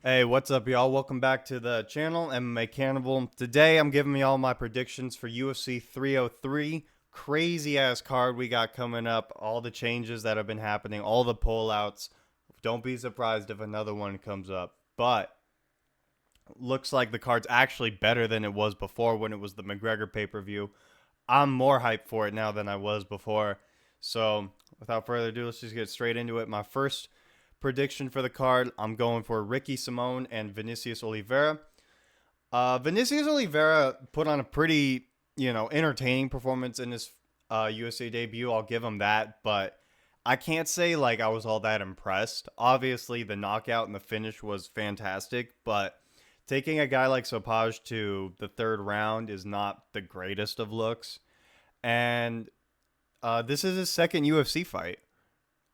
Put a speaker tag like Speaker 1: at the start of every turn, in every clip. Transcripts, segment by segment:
Speaker 1: Hey, what's up, y'all? Welcome back to the channel, MMA Cannibal. Today, I'm giving y'all my predictions for UFC 303. Crazy ass card we got coming up. All the changes that have been happening, all the pullouts. Don't be surprised if another one comes up. But looks like the card's actually better than it was before when it was the McGregor pay-per-view. I'm more hyped for it now than I was before. So, without further ado, let's just get straight into it. My first prediction for the card, I'm going for Ricky Simone and Vinicius Oliveira. Vinicius Oliveira put on a pretty, entertaining performance in his USA debut. I'll give him that, but I can't say like I was all that impressed. Obviously, the knockout and the finish was fantastic, but taking a guy like Sopaj to the third round is not the greatest of looks. And this is his second UFC fight.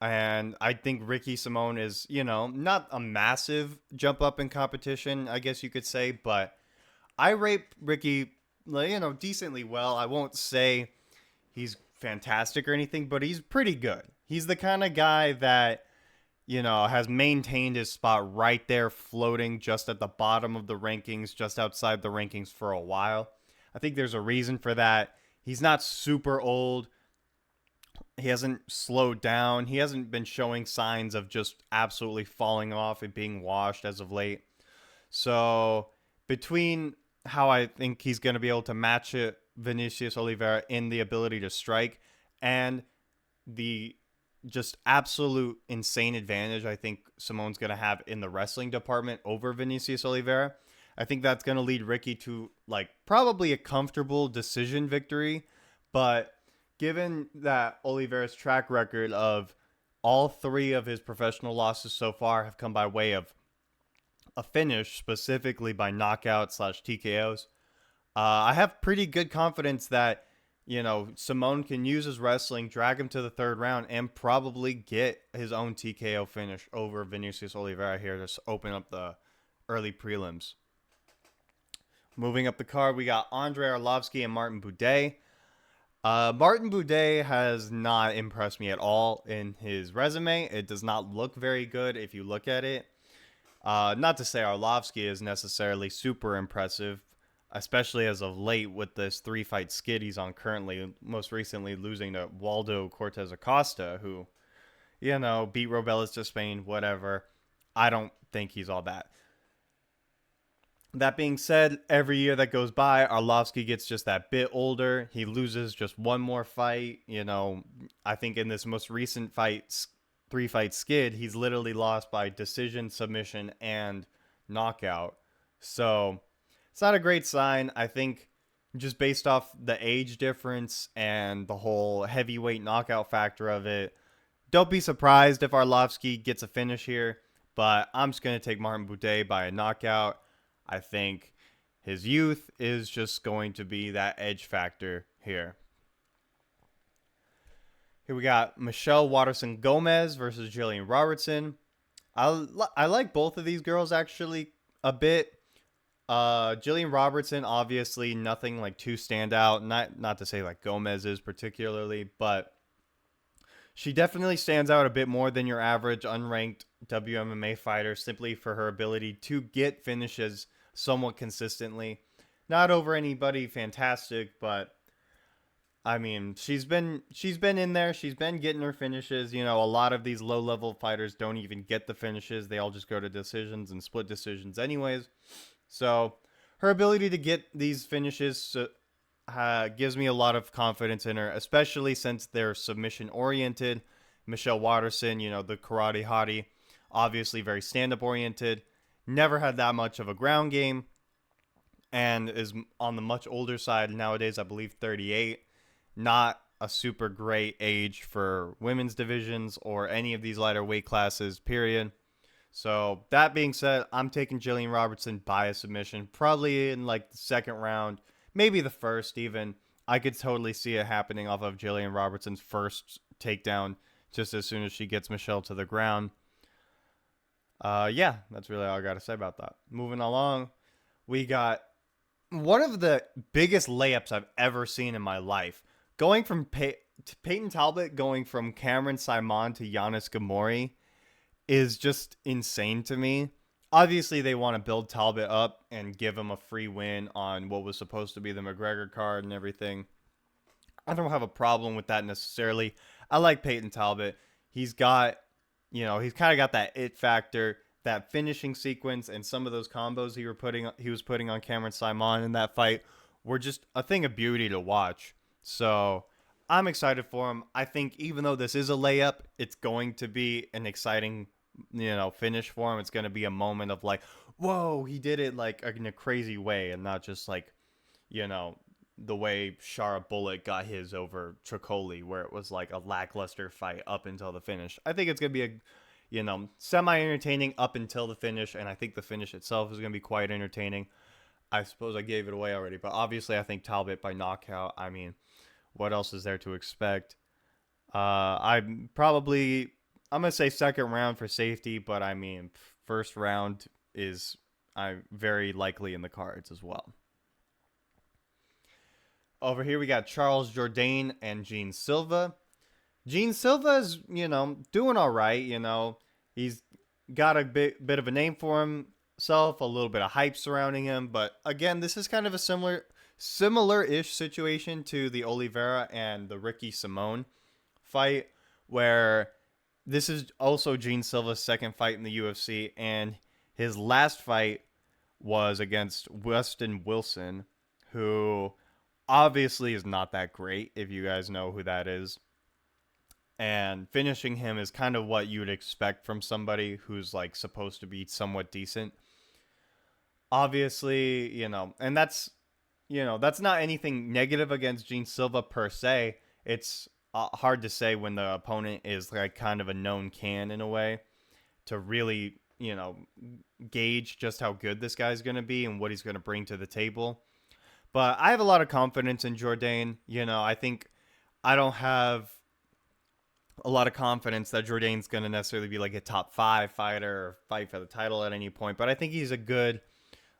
Speaker 1: And I think Ricky Simone is, not a massive jump up in competition, I guess you could say, but I rate Ricky, decently well. I won't say he's fantastic or anything, but he's pretty good. He's the kind of guy that, has maintained his spot right there, floating just at the bottom of the rankings, just outside the rankings for a while. I think there's a reason for that. He's not super old. He hasn't slowed down. He hasn't been showing signs of just absolutely falling off and being washed as of late. So, between how I think he's going to be able to match it, Vinicius Oliveira in the ability to strike and the just absolute insane advantage I think Simone's going to have in the wrestling department over Vinicius Oliveira, I think that's going to lead Ricky to like probably a comfortable decision victory. But given that Oliveira's track record of all three of his professional losses so far have come by way of a finish, specifically by knockout slash TKOs, I have pretty good confidence that, Simone can use his wrestling, drag him to the third round, and probably get his own TKO finish over Vinicius Oliveira here to open up the early prelims. Moving up the card, we got Andre Arlovski and Martin Buday. Martin Buday has not impressed me at all in his resume. It does not look very good if you look at it. Not to say Arlovski is necessarily super impressive, especially as of late with this three-fight skid he's on currently, most recently losing to Waldo Cortez Acosta, who, beat Robelis to Spain, whatever. I don't think he's all that. That being said, every year that goes by, Arlovski gets just that bit older. He loses just one more fight. I think in this most recent fight, three-fight skid, he's literally lost by decision, submission, and knockout. So it's not a great sign. I think just based off the age difference and the whole heavyweight knockout factor of it, don't be surprised if Arlovski gets a finish here. But I'm just going to take Martin Buday by a knockout. I think his youth is just going to be that edge factor here. Here we got Michelle Waterson Gomez versus Jillian Robertson. I like both of these girls actually a bit. Jillian Robertson, obviously nothing like too standout. Not to say like Gomez is particularly, but she definitely stands out a bit more than your average unranked WMMA fighter simply for her ability to get finishes somewhat consistently. Not over anybody fantastic, but I mean, she's been in there. She's been getting her finishes. A lot of these low-level fighters don't even get the finishes. They all just go to decisions and split decisions anyways. So her ability to get these finishes gives me a lot of confidence in her, especially since they're submission-oriented. Michelle Waterson, the karate hottie, obviously very stand-up oriented. Never had that much of a ground game and is on the much older side nowadays, I believe 38. Not a super great age for women's divisions or any of these lighter weight classes, period. So that being said, I'm taking Jillian Robertson by a submission, probably in like the second round, maybe the first even. I could totally see it happening off of Jillian Robertson's first takedown just as soon as she gets Michelle to the ground. Yeah, that's really all I got to say about that. Moving along, we got one of the biggest layups I've ever seen in my life. Going from Peyton Talbot, going from Cameron Simon to Giannis Gamori is just insane to me. Obviously, they want to build Talbot up and give him a free win on what was supposed to be the McGregor card and everything. I don't have a problem with that necessarily. I like Peyton Talbot. He's got, he's kind of got that it factor, that finishing sequence, and some of those combos he was putting on Cameron Simon in that fight were just a thing of beauty to watch. So I'm excited for him. I think even though this is a layup, it's going to be an exciting, finish for him. It's going to be a moment of like, whoa, he did it like in a crazy way, and not just like, the way Shara Bullet got his over Tricoli, where it was like a lackluster fight up until the finish. I think it's going to be a, semi-entertaining up until the finish, and I think the finish itself is going to be quite entertaining. I suppose I gave it away already, but obviously I think Talbot by knockout. I mean, what else is there to expect? I'm going to say second round for safety, but I mean, first round is very likely in the cards as well. Over here, we got Charles Jordane and Gene Silva. Gene Silva is, doing all right. He's got a bit of a name for himself, a little bit of hype surrounding him. But again, this is kind of a similar-ish situation to the Oliveira and the Ricky Simone fight, where this is also Gene Silva's second fight in the UFC, and his last fight was against Weston Wilson, who obviously is not that great, if you guys know who that is. And finishing him is kind of what you would expect from somebody who's like supposed to be somewhat decent. Obviously, and that's not anything negative against Gene Silva per se. It's hard to say when the opponent is like kind of a known can in a way to really, gauge just how good this guy's going to be and what he's going to bring to the table. But I have a lot of confidence in Jordane. I think I don't have a lot of confidence that Jordane's going to necessarily be like a top 5 fighter or fight for the title at any point. But I think he's a good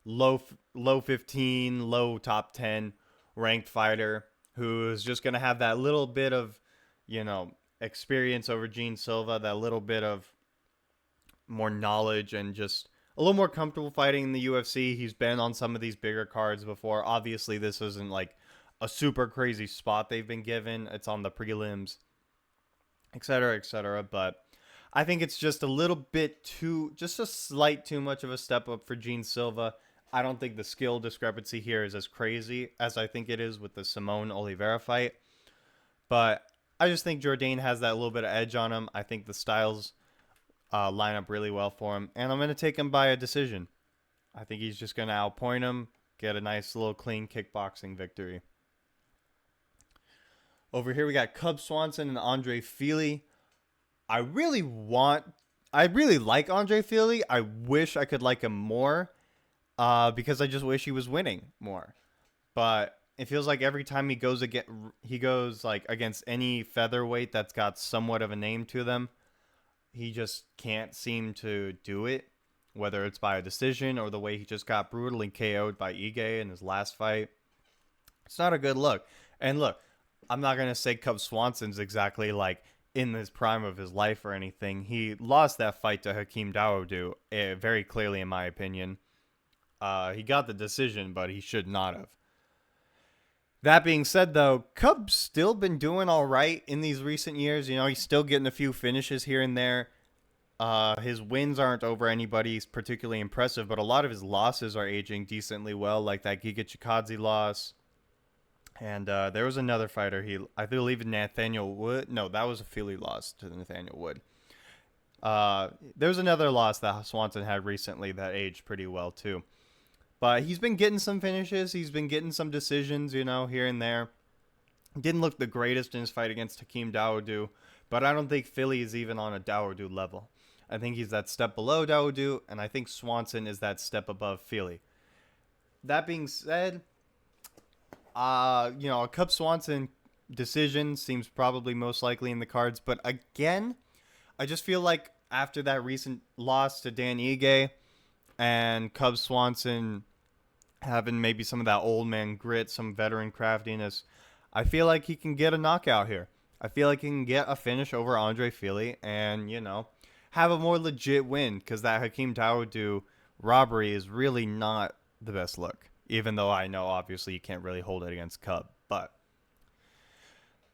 Speaker 1: low 15, low top 10 ranked fighter who is just going to have that little bit of, experience over Gene Silva, that little bit of more knowledge and just a little more comfortable fighting in the UFC. He's been on some of these bigger cards before. Obviously, this isn't like a super crazy spot they've been given. It's on the prelims, etc., etc. But I think it's just a little bit just a slight too much of a step up for Gene Silva. I don't think the skill discrepancy here is as crazy as I think it is with the Simone Oliveira fight. But I just think Jordane has that little bit of edge on him. I think the styles line up really well for him, and I'm going to take him by a decision. I think he's just going to outpoint him, get a nice little clean kickboxing victory. Over here we got Cub Swanson and Andre Fili. I really like Andre Fili. I wish I could like him more because I just wish he was winning more. But it feels like every time he goes like against any featherweight that's got somewhat of a name to them, he just can't seem to do it, whether it's by a decision or the way he just got brutally KO'd by Ige in his last fight. It's not a good look. And look, I'm not going to say Cub Swanson's exactly like in this prime of his life or anything. He lost that fight to Hakeem Dawodu very clearly, in my opinion. He got the decision, but he should not have. That being said, though, Cub's still been doing all right in these recent years. He's still getting a few finishes here and there. His wins aren't over anybody particularly impressive, but a lot of his losses are aging decently well, like that Giga Chikadze loss. And there was another fighter, I believe Nathaniel Wood. No, that was a Fili loss to Nathaniel Wood. There was another loss that Swanson had recently that aged pretty well, too. But he's been getting some finishes. He's been getting some decisions, here and there. Didn't look the greatest in his fight against Hakeem Dawodu, but I don't think Fili is even on a Dawodu level. I think he's that step below Dawodu, and I think Swanson is that step above Fili. That being said, a Cub Swanson decision seems probably most likely in the cards, but again, I just feel like after that recent loss to Dan Ige and Cub Swanson having maybe some of that old man grit, some veteran craftiness, I feel like he can get a knockout here. I feel like he can get a finish over Andre Fili and, have a more legit win, because that Hakeem Dawodu robbery is really not the best look. Even though I know obviously you can't really hold it against Cub. But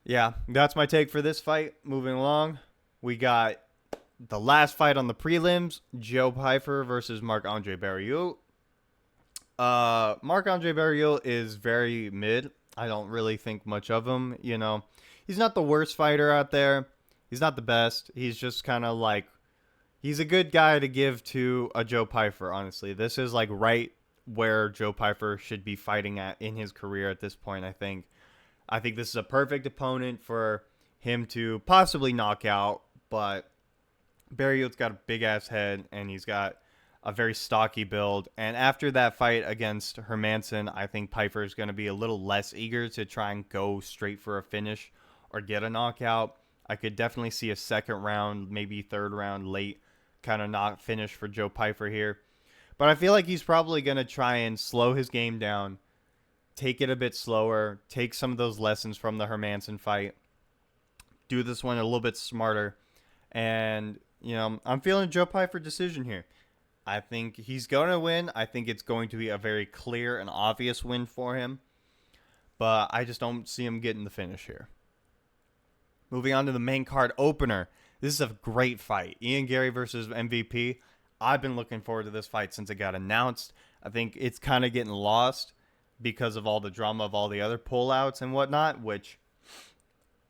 Speaker 1: yeah, that's my take for this fight. Moving along, we got the last fight on the prelims, Joe Pyfer versus Marc-Andre Barriault. Marc-Andre Barriault is very mid. I don't really think much of him. You know, he's not the worst fighter out there. He's not the best. He's just kind of like, he's a good guy to give to a Joe Pyfer, honestly. This is like right where Joe Pyfer should be fighting at in his career at this point, I think. I think this is a perfect opponent for him to possibly knock out, but Barriault's got a big-ass head, and he's got a very stocky build. And after that fight against Hermansson, I think Pyfer is going to be a little less eager to try and go straight for a finish or get a knockout. I could definitely see a second round, maybe third round late kind of not finish for Joe Pyfer here. But I feel like he's probably going to try and slow his game down, take it a bit slower, take some of those lessons from the Hermansson fight, do this one a little bit smarter. And, you know, I'm feeling Joe Pyfer decision here. I think he's going to win. I think it's going to be a very clear and obvious win for him. But I just don't see him getting the finish here. Moving on to the main card opener. This is a great fight. Ian Garry versus MVP. I've been looking forward to this fight since it got announced. I think it's kind of getting lost because of all the drama of all the other pullouts and whatnot, which,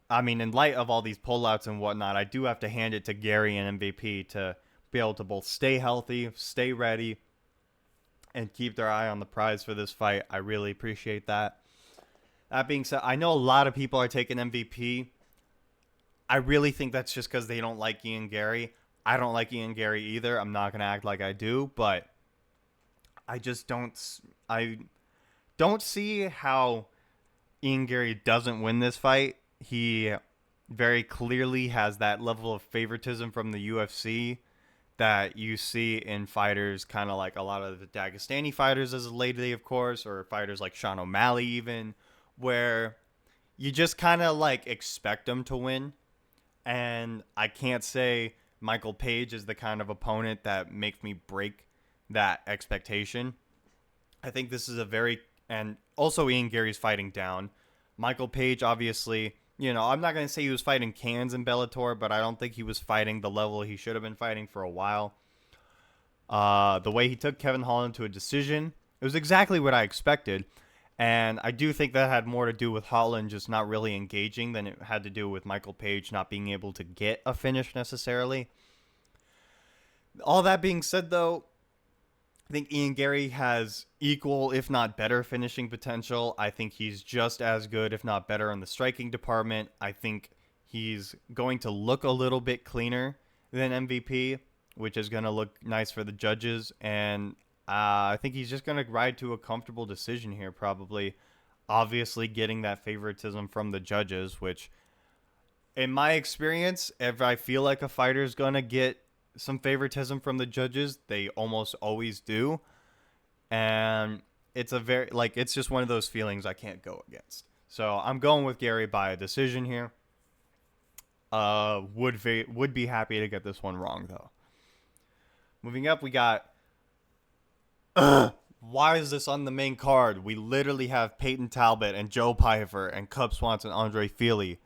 Speaker 1: I mean, in light of all these pullouts and whatnot, I do have to hand it to Garry and MVP to be able to both stay healthy, stay ready, and keep their eye on the prize for this fight. I really appreciate that. That being said, I know a lot of people are taking MVP. I really think that's just because they don't like Ian Garry. I don't like Ian Garry either. I'm not going to act like I do, but I just don't see how Ian Garry doesn't win this fight. He very clearly has that level of favoritism from the UFC that you see in fighters kind of like a lot of the Dagestani fighters as of lately, of course, or fighters like Sean O'Malley even, where you just kind of like expect them to win. And I can't say Michael Page is the kind of opponent that makes me break that expectation. I think this is a very, and also Ian Garry's fighting down. Michael Page, obviously, you know, I'm not going to say he was fighting cans in Bellator, but I don't think he was fighting the level he should have been fighting for a while. The way he took Kevin Holland to a decision, it was exactly what I expected. And I do think that had more to do with Holland just not really engaging than it had to do with Michael Page not being able to get a finish necessarily. All that being said, though, I think Ian Garry has equal, if not better, finishing potential. I think he's just as good, if not better, in the striking department. I think he's going to look a little bit cleaner than MVP, which is going to look nice for the judges. And I think he's just going to ride to a comfortable decision here, probably. Obviously getting that favoritism from the judges, which, in my experience, if I feel like a fighter is going to get some favoritism from the judges, they almost always do. And it's a very, like, it's just one of those feelings I can't go against. So I'm going with Garry by a decision here. Would be happy to get this one wrong, though. Moving up, we got... Why is this on the main card? We literally have Peyton Talbot and Joe Pyfer and Cub Swanson, Andre Feely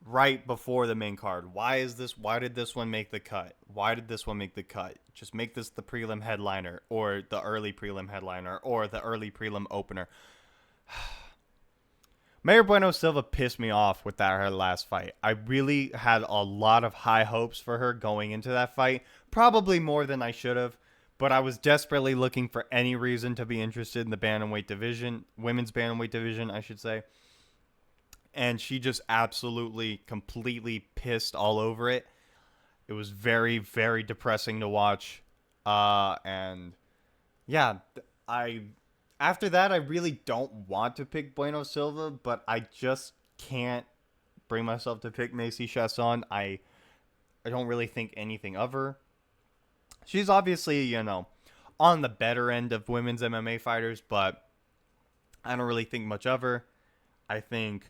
Speaker 1: right before the main card. Why is this? Why did this one make the cut? Why did this one make the cut? Just make this the prelim headliner or the early prelim headliner or the early prelim opener. Mayor Bueno Silva pissed me off with her last fight. I really had a lot of high hopes for her going into that fight. Probably more than I should have. But I was desperately looking for any reason to be interested in the bantamweight division, women's bantamweight division, I should say. And she just absolutely, completely pissed all over it. It was very, very depressing to watch. And yeah, after that, I really don't want to pick Bueno Silva, but I just can't bring myself to pick Macy Chason. I don't really think anything of her. She's obviously, you know, on the better end of women's MMA fighters, but I don't really think much of her. I think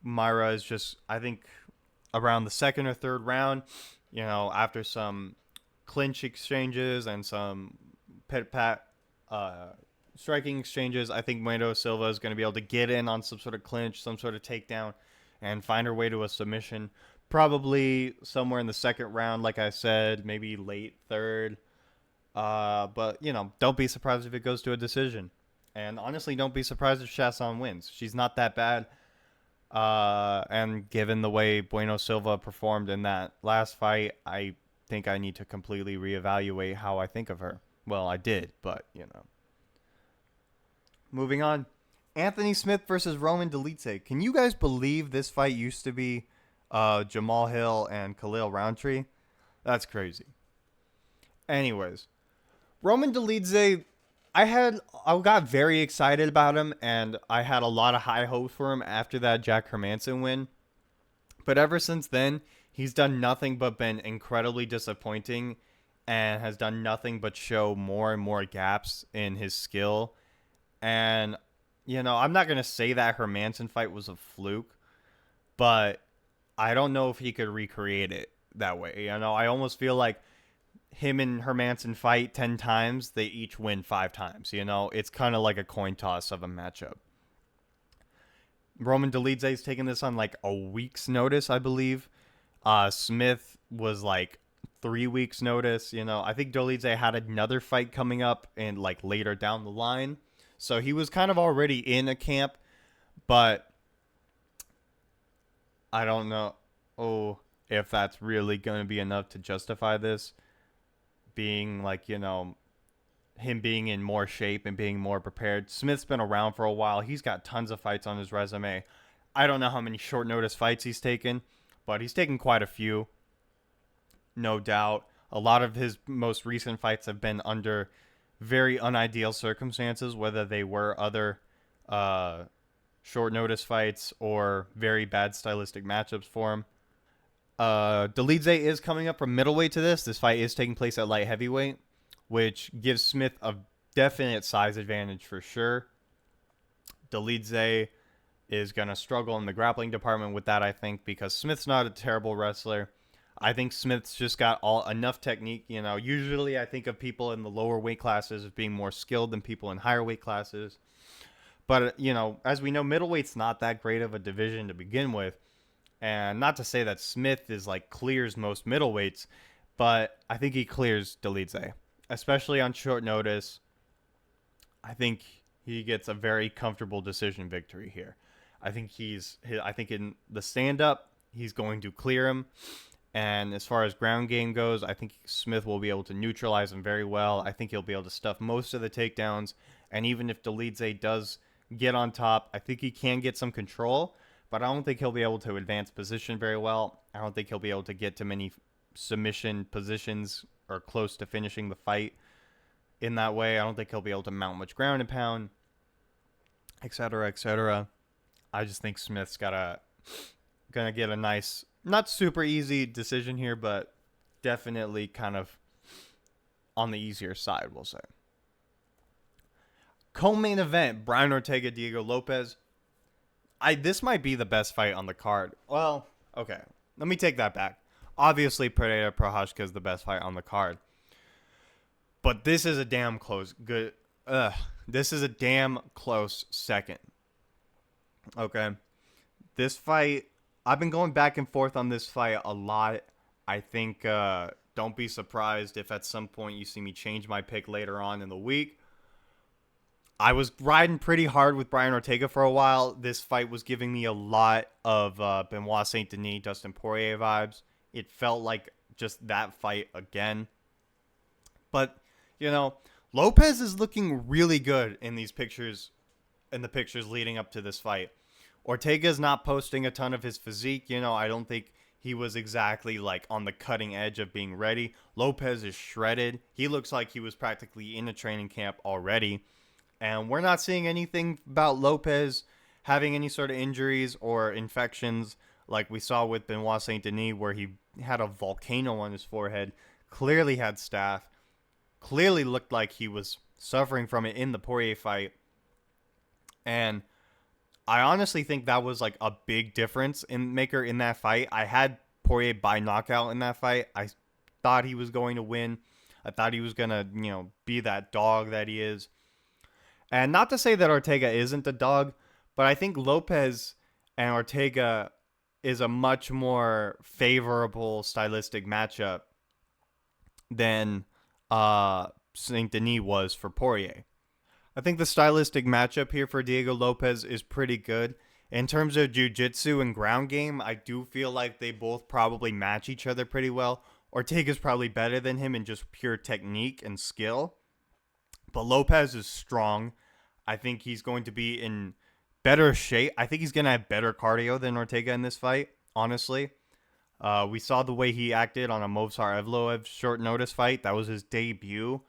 Speaker 1: Myra is just, I think around the second or third round, you know, after some clinch exchanges and some pit pat striking exchanges. I think Bueno Silva is going to be able to get in on some sort of clinch, some sort of takedown, and find her way to a submission. Probably somewhere in the second round, like I said, maybe late third. But, don't be surprised if it goes to a decision. And honestly, don't be surprised if Chason wins. She's not that bad. And given the way Bueno Silva performed in that last fight, I think I need to completely reevaluate how I think of her. Well, I did, but, Moving on. Anthony Smith versus Roman Delit. Can you guys believe this fight used to be Jamal Hill and Khalil Roundtree? That's crazy. Anyways, Roman Delit, I got very excited about him, and I had a lot of high hopes for him after that Jack Hermanson win. But ever since then, he's done nothing but been incredibly disappointing and has done nothing but show more and more gaps in his skill. And, I'm not going to say that Hermanson fight was a fluke, but I don't know if he could recreate it that way. I almost feel like him and Hermanson fight 10 times, they each win 5 times. It's kind of like a coin toss of a matchup. Roman Dolidze's taking this on like a week's notice, I believe. Smith was like 3 weeks notice. I think Dolidze had another fight coming up and like later down the line. So he was kind of already in a camp, but I don't know if that's really going to be enough to justify this being like, him being in more shape and being more prepared. Smith's been around for a while. He's got tons of fights on his resume. I don't know how many short notice fights he's taken, but he's taken quite a few. No doubt. A lot of his most recent fights have been under very unideal circumstances, whether they were other short notice fights or very bad stylistic matchups for him. Dolidze is coming up from middleweight to this. This fight is taking place at light heavyweight, which gives Smith a definite size advantage for sure. Dolidze is going to struggle in the grappling department with that, I think, because Smith's not a terrible wrestler. I think Smith's just got enough technique. Usually I think of people in the lower weight classes as being more skilled than people in higher weight classes. But, as we know, middleweight's not that great of a division to begin with. And not to say that Smith is like clears most middleweights, but I think he clears Dolidze, especially on short notice. I think he gets a very comfortable decision victory here. I think in the stand-up, he's going to clear him. And as far as ground game goes, I think Smith will be able to neutralize him very well. I think he'll be able to stuff most of the takedowns. And even if Dolidze does get on top, I think he can get some control. But I don't think he'll be able to advance position very well. I don't think he'll be able to get to many submission positions or close to finishing the fight in that way. I don't think he'll be able to mount much ground and pound, etc., etc. I just think Smith's gonna get a nice, not super easy decision here, but definitely kind of on the easier side, we'll say. Co-main event, Brian Ortega, Diego Lopez. This might be the best fight on the card. Well, okay. Let me take that back. Obviously, Pereira Prochazka is the best fight on the card. But this is a damn close this is a damn close second. Okay. This fight, I've been going back and forth on this fight a lot. I think don't be surprised if at some point you see me change my pick later on in the week. I was riding pretty hard with Brian Ortega for a while. This fight was giving me a lot of Benoit Saint-Denis, Dustin Poirier vibes. It felt like just that fight again. But, Lopez is looking really good in these pictures, in the pictures leading up to this fight. Ortega's not posting a ton of his physique. I don't think he was exactly like on the cutting edge of being ready. Lopez is shredded. He looks like he was practically in a training camp already. And we're not seeing anything about Lopez having any sort of injuries or infections like we saw with Benoit Saint-Denis, where he had a volcano on his forehead, clearly had staph, clearly looked like he was suffering from it in the Poirier fight. And I honestly think that was like a big difference maker in that fight. I had Poirier by knockout in that fight. I thought he was going to win. I thought he was going to, be that dog that he is. And not to say that Ortega isn't a dog, but I think Lopez and Ortega is a much more favorable stylistic matchup than Saint Denis was for Poirier. I think the stylistic matchup here for Diego Lopez is pretty good. In terms of jiu-jitsu and ground game, I do feel like they both probably match each other pretty well. Ortega's probably better than him in just pure technique and skill. But Lopez is strong. I think he's going to be in better shape. I think he's going to have better cardio than Ortega in this fight, honestly. We saw the way he acted on a Movsar Evloev short notice fight. That was his debut.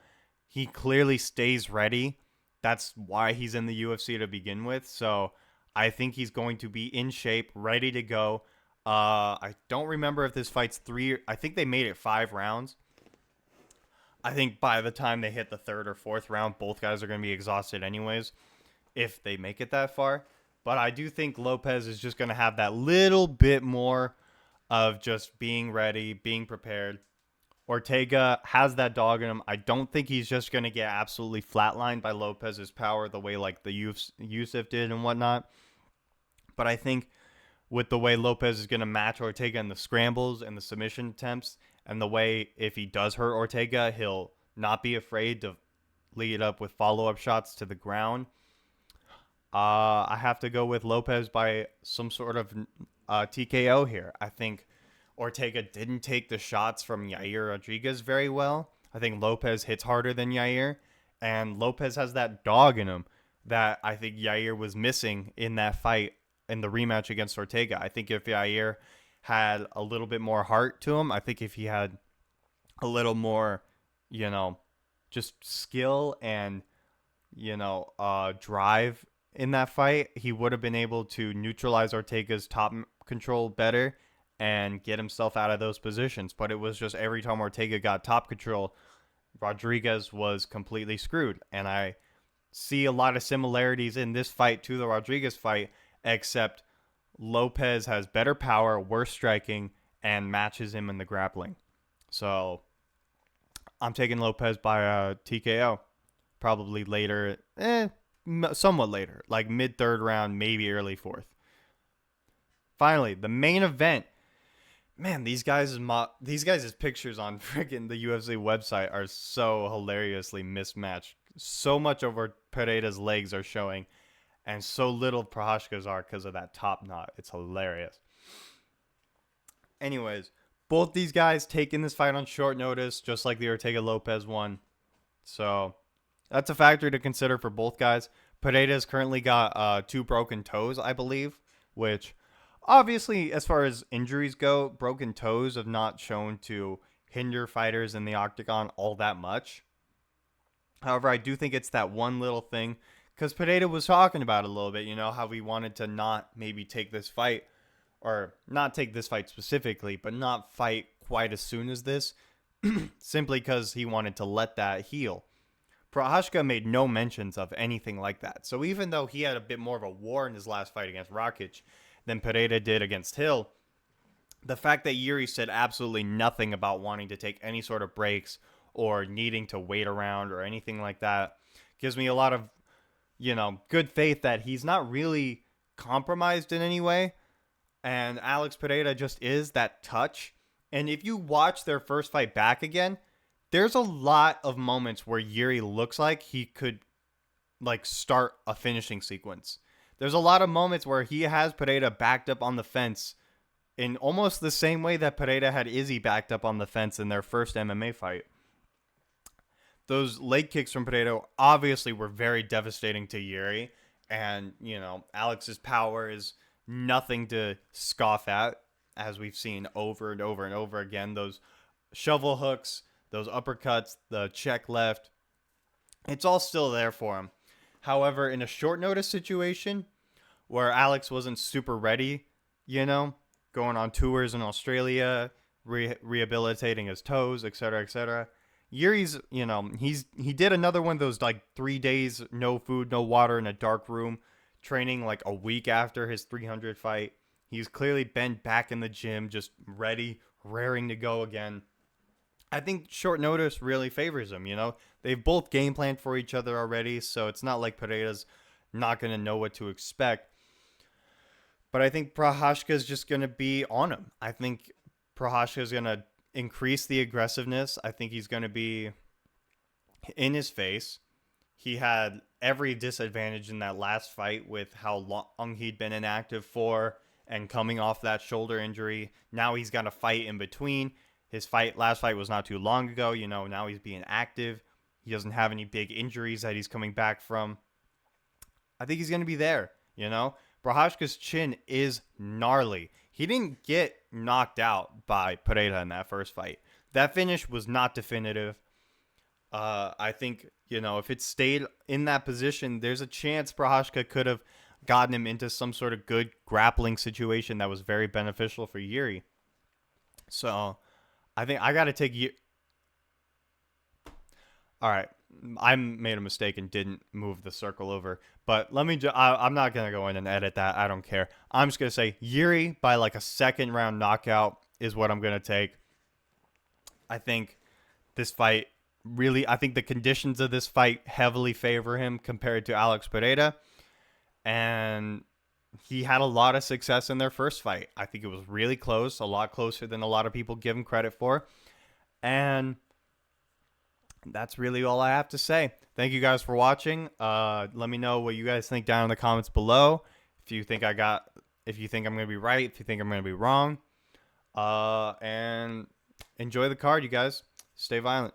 Speaker 1: He clearly stays ready. That's why he's in the UFC to begin with. So I think he's going to be in shape, ready to go. I don't remember if this fight's 3. I think they made it 5 rounds. I think by the time they hit the 3rd or 4th round, both guys are going to be exhausted anyways, if they make it that far. But I do think Lopez is just going to have that little bit more of just being ready, being prepared. Ortega has that dog in him. I don't think he's just going to get absolutely flatlined by Lopez's power the way like the Yusuf did and whatnot. But I think with the way Lopez is going to match Ortega in the scrambles and the submission attempts, and the way if he does hurt Ortega, he'll not be afraid to lead up with follow-up shots to the ground. I have to go with Lopez by some sort of TKO here. I think Ortega didn't take the shots from Yair Rodriguez very well. I think Lopez hits harder than Yair, and Lopez has that dog in him that I think Yair was missing in that fight in the rematch against Ortega. I think if Yair had a little bit more heart to him, I think if he had a little more, just skill and, drive in that fight, he would have been able to neutralize Ortega's top control better and get himself out of those positions. But it was just every time Ortega got top control, Rodriguez was completely screwed. And I see a lot of similarities in this fight to the Rodriguez fight, except Lopez has better power, worse striking, and matches him in the grappling. So I'm taking Lopez by a TKO. Probably later, somewhat later, like mid-3rd round, maybe early 4th. Finally, the main event. Man, these guys' pictures on freaking the UFC website are so hilariously mismatched. So much over Pereira's legs are showing, and so little Prochazka's are because of that top knot. It's hilarious. Anyways, both these guys taking this fight on short notice, just like the Ortega-Lopez one. So that's a factor to consider for both guys. Pereira's currently got 2 broken toes, I believe, which obviously, as far as injuries go, broken toes have not shown to hinder fighters in the octagon all that much. However, I do think it's that one little thing, because Pereira was talking about it a little bit, how he wanted to not maybe take this fight, or not take this fight specifically, but not fight quite as soon as this, simply because he wanted to let that heal. Prochazka made no mentions of anything like that. So even though he had a bit more of a war in his last fight against Rakic than Pereira did against Hill, the fact that Yuri said absolutely nothing about wanting to take any sort of breaks or needing to wait around or anything like that gives me a lot of, good faith that he's not really compromised in any way. And Alex Pereira just is that touch. And if you watch their first fight back again, there's a lot of moments where Yuri looks like he could start a finishing sequence. There's a lot of moments where he has Pereira backed up on the fence in almost the same way that Pereira had Izzy backed up on the fence in their first MMA fight. Those leg kicks from Pereira obviously were very devastating to Yuri. And, Alex's power is nothing to scoff at, as we've seen over and over and over again. Those shovel hooks, those uppercuts, the check left, it's all still there for him. However, in a short notice situation where Alex wasn't super ready, going on tours in Australia, rehabilitating his toes, etc., Yuri's, he did another one of those 3 days, no food, no water in a dark room, training a week after his 300 fight. He's clearly been back in the gym, just ready, raring to go again. I think short notice really favors him. They've both game planned for each other already, so it's not like Pereira's not going to know what to expect. But I think Prochazka is just going to be on him. I think Prochazka is going to increase the aggressiveness. I think he's going to be in his face. He had every disadvantage in that last fight with how long he'd been inactive for and coming off that shoulder injury. Now he's got to fight in between. His last fight was not too long ago. Now he's being active. He doesn't have any big injuries that he's coming back from. I think he's going to be there. Prochazka's chin is gnarly. He didn't get knocked out by Pereira in that first fight. That finish was not definitive. I think, if it stayed in that position, there's a chance Prochazka could have gotten him into some sort of good grappling situation that was very beneficial for Yuri. So, I think I got to take you. All right. I made a mistake and didn't move the circle over. But let me I'm not going to go in and edit that. I don't care. I'm just going to say Yuri by like a second round knockout is what I'm going to take. I think this fight I think the conditions of this fight heavily favor him compared to Alex Pereira. And he had a lot of success in their first fight. I think it was really close, a lot closer than a lot of people give him credit for. And that's really all I have to say. Thank you guys for watching. Let me know what you guys think down in the comments below. If you think I'm going to be right, if you think I'm going to be wrong. And enjoy the card, you guys. Stay violent.